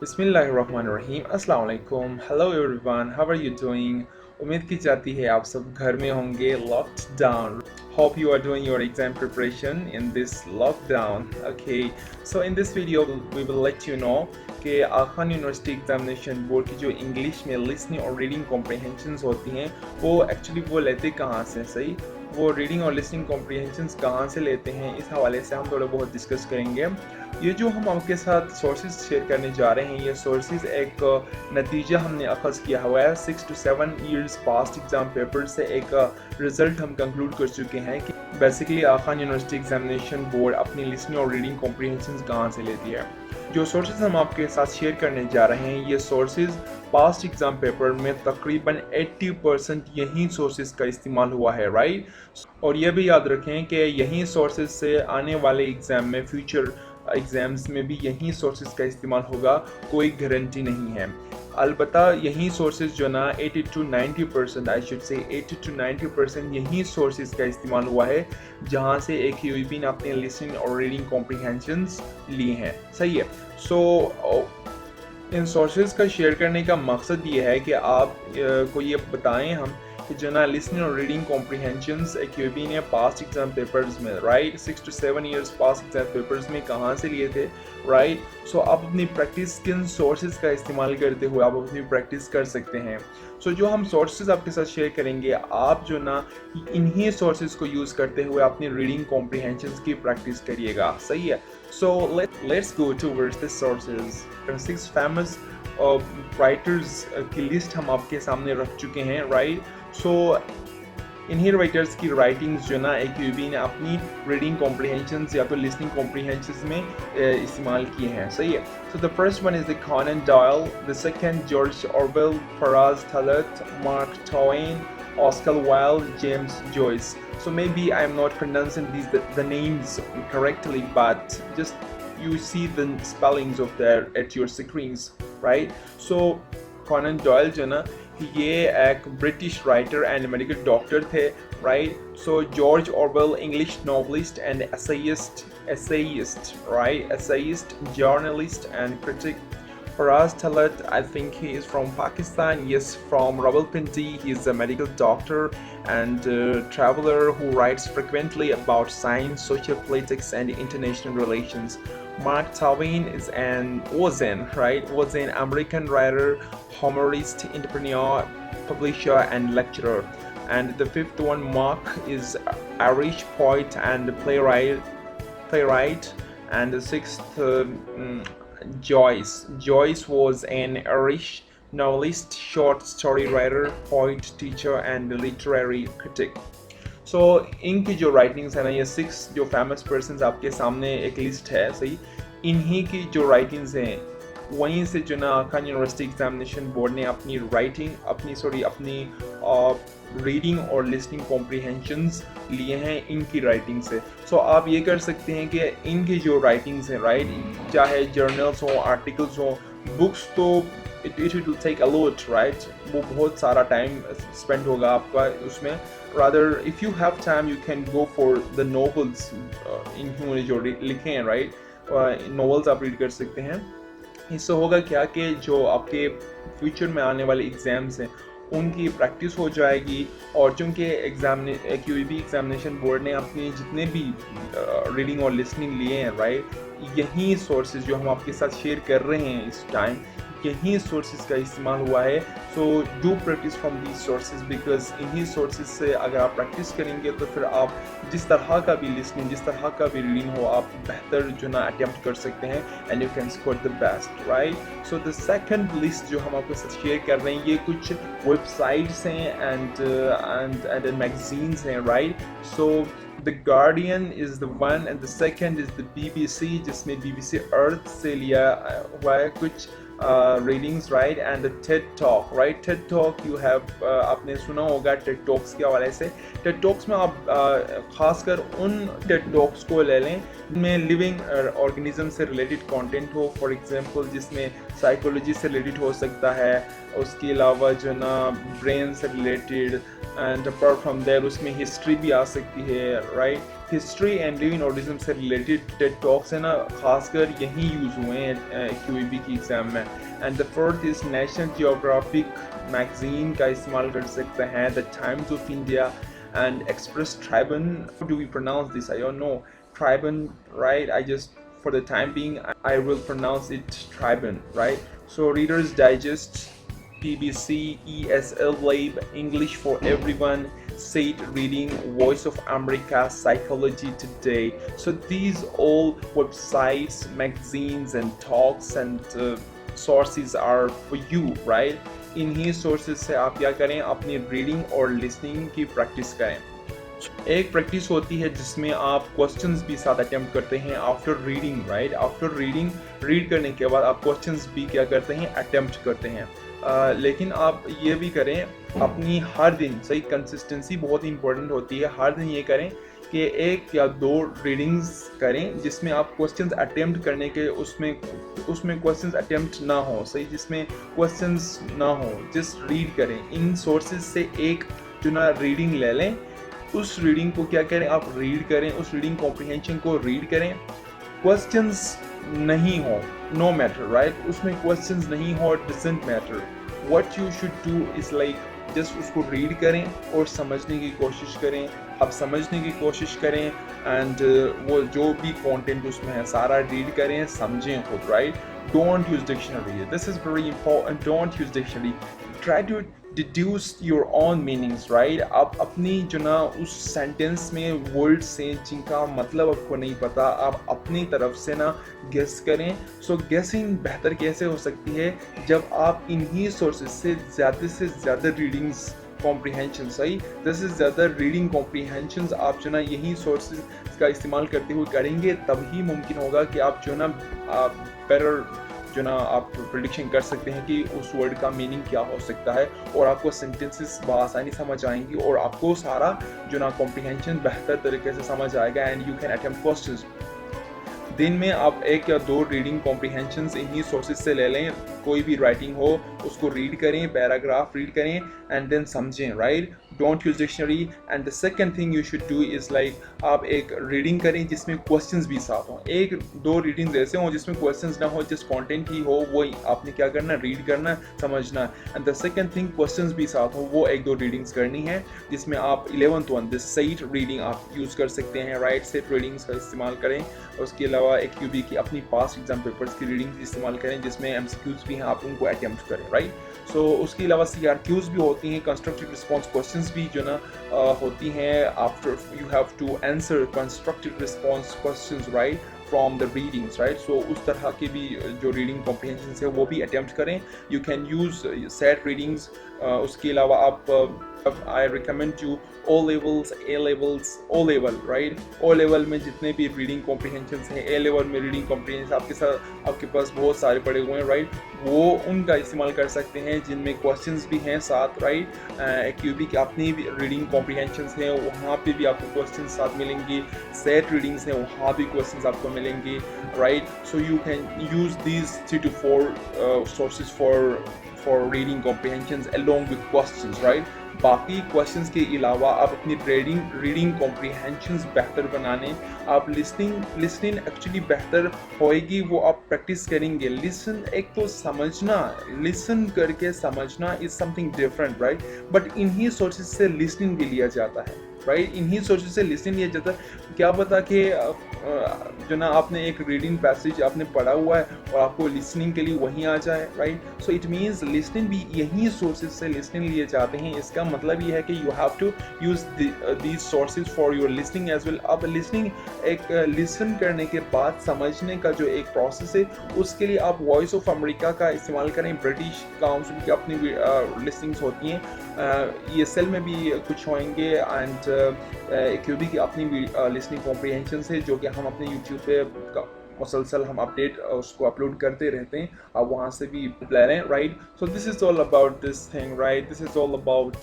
बिस्मिल्लाहिर्रहमानिर्रहीम अस्सलाम वालेकुम hello everyone how are you doing उम्मीद की जाती है आप सब घर में होंगे locked down hope you are doing your exam preparation in this lockdown okay so in this video we will let you know कि खान यूनिवर्सिटी एग्जामिनेशन बोर्ड की जो इंग्लिश में लिसनिंग और रीडिंग कॉम्प्रिहेंशंस होती हैं वो एक्चुअली वो लेते कहाँ से सही वो रीडिंग और लिसनिंग कॉम्प्रिहेंशंस कहाँ से लेते हैं इस हवाले से हम थोड़ा बहुत डिस्कस करेंगे। ये जो हम आपके साथ सोर्सेज शेयर करने जा रहे हैं ये सोर्सेज एक नतीजा हमने अखज़ किया हुआ है 6 to 7 years past exam paper से एक रिज़ल्ट हम कंक्लूड कर चुके हैं कि basically Khan university examination board अपनी लिसनिंग और रीडिंग कॉम्प्रिहेंशंस कहाँ से लेती है। जो सोर्सेज हम आपके साथ शेयर करने जा रहे हैं ये सोर्सेज पास्ट एग्ज़ाम पेपर में तकरीबन 80% यही सोर्सेज का इस्तेमाल हुआ है राइट। और ये भी याद रखें कि यही सोर्सेज से आने वाले एग्ज़ाम में फ्यूचर एग्ज़ाम्स में भी यही सोर्सेज का इस्तेमाल होगा, कोई गारंटी नहीं है। अलबत्ता यही सोर्सेज जो ना 80 to 90% I should say 80 to 90% यही सोर्सेज का इस्तेमाल हुआ है जहाँ से एक यूपी ने अपने लिसनिंग और रीडिंग कॉम्प्रिहेंशंस लिए हैं सही है। इन सोर्सेज का शेयर करने का मकसद ये है कि आप को ये बताएं हम कि जो ना लिसनिंग और रीडिंग कॉम्प्रिहेंशंस क्यूबी ने पास्ट एग्जाम पेपर्स में right 6 to 7 years past exam papers में कहाँ से लिए थे राइट। सो आप अपनी प्रैक्टिस किन सोर्सेज का इस्तेमाल करते हुए आप अपनी प्रैक्टिस कर सकते हैं। सो जो हम सोर्सेज आपके साथ शेयर करेंगे आप जो ना इन्हीं सोर्सेज को यूज़ करते हुए अपनी रीडिंग कॉम्प्रिहेंशंस की प्रैक्टिस करिएगा सही है। So let's go towards the sources. 6 famous writers की लिस्ट हम आपके सामने रख चुके हैं राइट। सो इन्हीं राइटर्स की राइटिंग्स जो ना एक्यूबी ने अपनी रीडिंग कॉम्प्रिहेंशंस या तो लिसनिंग कॉम्प्रिहेंशंस में इस्तेमाल किए हैं सही है। So the first one is the Conan Doyle, the second George Orwell, Faraz Talat, Mark Twain, Oscar Wilde, James Joyce. So maybe I'm not pronouncing the names correctly, but just you see the spellings of there at your screens, right? So Conan Doyle जो ना ये एक British writer and medical doctor थे right. So George Orwell English novelist and essayist right, essayist, journalist and critic। Faraz Talat, I think he is from Pakistan. Yes, from Rawalpindi. He is a medical doctor and traveler who writes frequently about science, social politics, and international relations. Mark Twain was an American writer, humorist, entrepreneur, publisher, and lecturer. And the fifth one, Mark, is Irish poet and playwright. And the sixth. Joyce was an Irish novelist, short story writer, poet, teacher, and literary critic. So इनकी जो writings है ना ये 6 जो famous persons आपके सामने एक list है सही। इन्हीं की जो राइटिंग्स हैं वहीं से जो ना खान यूनिवर्सिटी एग्जामिनेशन बोर्ड ने अपनी अपनी रीडिंग और लिसनिंग कॉम्प्रिहेंशंस लिए हैं इनकी राइटिंग से। सो आप ये कर सकते हैं कि इनकी जो राइटिंग्स हैं राइट, चाहे जर्नल्स हो, आर्टिकल्स हो, बुक्स, तो it will take a lot right, वो बहुत सारा टाइम स्पेंड होगा आपका उसमें। Rather if you have time you can go for the novels, इन्होंने जो लिखे हैं राइट नॉवेल्स आप रीड कर सकते हैं। इससे होगा क्या कि जो आपके फ्यूचर में आने वाले एग्ज़ाम्स हैं उनकी प्रैक्टिस हो जाएगी। और चूँकि क्यूबी एग्जामिनेशन बोर्ड ने अपने जितने भी रीडिंग और लिसनिंग लिए हैं राइट यही सोर्सेज जो हम आपके साथ शेयर कर रहे हैं इस टाइम यही सोर्सेज का इस्तेमाल हुआ है। So do practice from these sources because इन्हीं सोर्सेज से अगर आप प्रैक्टिस करेंगे तो फिर आप जिस तरह का भी लिसनिंग जिस तरह का भी रीडिंग हो आप बेहतर जो ना अटैम्प्ट कर सकते हैं and you can score the best right. So the second list जो हम आपके साथ शेयर कर रहे हैं ये कुछ वेबसाइट्स हैं एंड मैगजीन्स हैं right. So The Guardian is the one and the second is the BBC जिसमें BBC Earth से लिया हुआ है कुछ readings right and Ted talk right. Ted talk you have आपने सुना होगा टेड टॉक्स के हवाले से। टेड टॉक्स में आप खासकर उन टेड टॉक्स को ले लें जिनमें लिविंग ऑर्गेनिज्म से रिलेटेड कंटेंट हो, फॉर एग्जांपल जिसमें साइकोलॉजी से रिलेटेड हो सकता है, उसके अलावा जो ना ब्रेन से related and apart from there उसमें हिस्ट्री भी आ सकती है right. History and living organism से रिलेटेड टेड टॉक्स है ना, खासकर यहीं यूज़ हुए हैं QEB की एग्ज़ाम में। And the fourth is national geographic magazine का इस्तेमाल कर सकते हैं, the times of India and Express Tribun. How do we pronounce this? I don't know. Tribun, right? For the time being, I will pronounce it Tribun, right? So Reader's Digest, PBC, ESL Lab, English for Everyone, State Reading, Voice of America, Psychology Today. So these all websites, magazines, and talks and sources are for you, right? इन्हीं sources से आप क्या करें, अपनी reading और listening की practice करें। एक प्रैक्टिस होती है जिसमें आप क्वेश्चंस भी साथ अटेम्प्ट करते हैं after reading, right? After reading, read करने के बाद आप क्वेश्चंस भी क्या करते हैं, अटेम्प्ट करते हैं। लेकिन आप ये भी करें अपनी हर दिन, सही कंसिस्टेंसी बहुत इंपॉर्टेंट होती है। हर दिन ये करें कि 1 या 2 रीडिंग्स करें जिसमें आप क्वेश्चंस अटेम्प्ट करने के उसमें क्वेश्चंस अटेम्प्ट ना हो, सही, जिसमें क्वेश्चंस ना हो, जस्ट रीड करें। इन सोर्सेज से एक जो ना रीडिंग ले लें, उस रीडिंग को क्या करें, आप रीड करें, उस रीडिंग कॉम्प्रिहेंशन को रीड करें। क्वेश्चंस नहीं हो, नो मैटर, राइट? उसमें क्वेश्चंस नहीं हो, doesn't matter. What you should do is like just उसको रीड करें और समझने की कोशिश करें। आप समझने की कोशिश करें एंड वो जो भी कंटेंट उसमें है सारा रीड करें, समझें खुद, right? Don't use dictionary, this is very important. Don't use dictionary, try to deduce your own meanings, right? आप अपनी जो ना उस सेंटेंस में वर्ड से जिनका मतलब आपको नहीं पता, आप अपनी तरफ से ना गेस करें। सो गेसिंग बेहतर कैसे हो सकती है, जब आप इन्हीं सोर्सेज से ज़्यादा रीडिंग्स कॉम्प्रिहेंशन, सही, दिस इज ज़्यादा रीडिंग कॉम्प्रिहेंशन आप जो ना यही सोर्सेज का इस्तेमाल करते हुए करेंगे, तभी मुमकिन होगा कि आप जो ना बेटर जो ना आप प्रेडिक्शन कर सकते हैं कि उस वर्ड का मीनिंग क्या हो सकता है, और आपको सेंटेंसेस बआसानी समझ आएंगी और आपको सारा जो ना कॉम्प्रिहेंशन बेहतर तरीके से समझ आएगा and you can attempt questions. दिन में आप 1 या 2 रीडिंग कॉम्प्रिहेंशंस इन्हीं सोर्सेज से ले लें। कोई भी राइटिंग हो उसको रीड करें, पैराग्राफ रीड करें एंड देन समझें, right? Don't use dictionary. And the second thing you should do is like आप एक रीडिंग करें जिसमें क्वेश्चंस भी साथ हों। 1-2 रीडिंग्स ऐसे हों जिसमें क्वेश्चंस ना हो, जस्ट कंटेंट ही हो, वो आपने क्या करना, रीड करना, समझना। And the second thing questions भी साथ हो, वो 1-2 रीडिंग्स करनी है जिसमें आप 11th one this SAT reading आप यूज़ कर सकते हैं, राइट? सेट रीडिंग्स का इस्तेमाल करें। उसके अलावा एक QB की अपनी पास्ट एग्जाम पेपर्स की रीडिंग्स इस्तेमाल करें जिसमें MCQs भी हैं, आप उनको अटेम्प्ट करें, राइट? सो उसके अलावा CRQs भी होती हैं, कंस्ट्रक्टिव रिस्पॉन्स क्वेश्चंस भी जो ना होती हैं। After you have to answer constructive response questions, right, from the readings, right? So उस तरह की भी जो रीडिंग कॉम्प्रिहेंशन है वो भी अटेम्प्ट करें। You can use set readings. उसके अलावा आप I recommend you O levels, A levels, O level, right? O level में जितने भी रीडिंग कॉम्प्रिहेंशन हैं, A level में रीडिंग कॉम्प्रिहेंशन आपके पास बहुत सारे पड़े हुए हैं, राइट? वो उनका इस्तेमाल कर सकते हैं जिनमें क्वेश्चंस भी हैं साथ, राइट? QB की अपनी भी रीडिंग कॉम्प्रिहेंशन हैं, वहाँ पे भी आपको क्वेश्चन साथ मिलेंगे। सेट रीडिंग्स हैं, वहाँ भी क्वेश्चंस आपको मिलेंगे, right? So you can use these 3 to 4 sources for reading comprehensions along with questions, right? बाकी क्वेश्चंस के अलावा आप अपनी रीडिंग कॉम्प्रिहेंशंस बेहतर बनाने, आप लिसनिंग एक्चुअली बेहतर होएगी, वो आप प्रैक्टिस करेंगे। लिसन एक तो समझना, लिसन करके समझना is something different, right? But इन्हीं सोर्सेज से लिसनिंग भी लिया जाता है, राइट? इन्हीं सोर्सेज से लिसनिंग लिया जाता है। क्या पता कि जो ना आपने एक रीडिंग पैसेज आपने पढ़ा हुआ है और आपको लिसनिंग के लिए वहीं आ जाए, right? So it means listening भी यहीं सोर्सेज से लिसनिंग लिए जाते हैं। इसका मतलब ये है कि you have to use these sources for your listening as well. अब लिसनिंग एक लिसन करने के बाद समझने का जो एक प्रोसेस है, उसके लिए आप वॉइस ऑफ अमेरिका का इस्तेमाल करें। ब्रिटिश काउंसिल की अपनी लिसनिंग्स होती हैं, ESL में भी कुछ होंगे एंड QB की अपनी लिसनिंग कॉम्प्रिहेंशन है जो कि हम अपने YouTube पे मुसलसल हम अपडेट उसको अपलोड करते रहते हैं। आप वहाँ से भी ले रहे हैं, right? So this is all about this thing, right? This is all about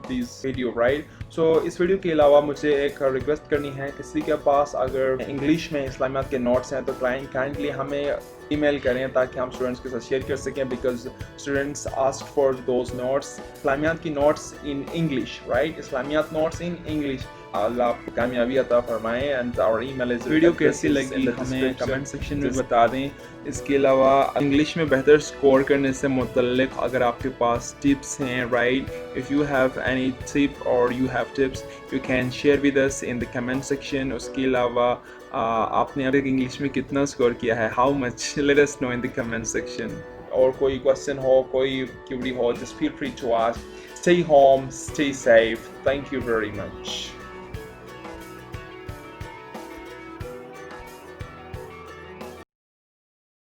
this video, right? So इस वीडियो के अलावा मुझे एक रिक्वेस्ट करनी है, किसी के पास अगर इंग्लिश में इस्लामियात के नोट्स हैं तो काइंडली हमें ईमेल करें ताकि हम स्टूडेंट्स के साथ शेयर कर सकें, because students asked for those notes, Islamiyat की notes in English, right? Islamiyat notes in English. अल्लाह आपको कामयाबी अता फरमाए and our email is video कैसी लगी हमें कमेंट सेक्शन में बता दें। इसके अलावा इंग्लिश में बेहतर स्कोर करने से मुतल्लिक अगर आपके पास टिप्स हैं, right, if you have any tip और you have tips you can share with us in the comment section. उसके अलावा आपने अब तक इंग्लिश में कितना स्कोर किया है, how much, let us know in the comment section. और कोई क्वेश्चन हो, कोई क्यूरी हो, just feel free to ask. Stay home, stay safe. Thank you very much.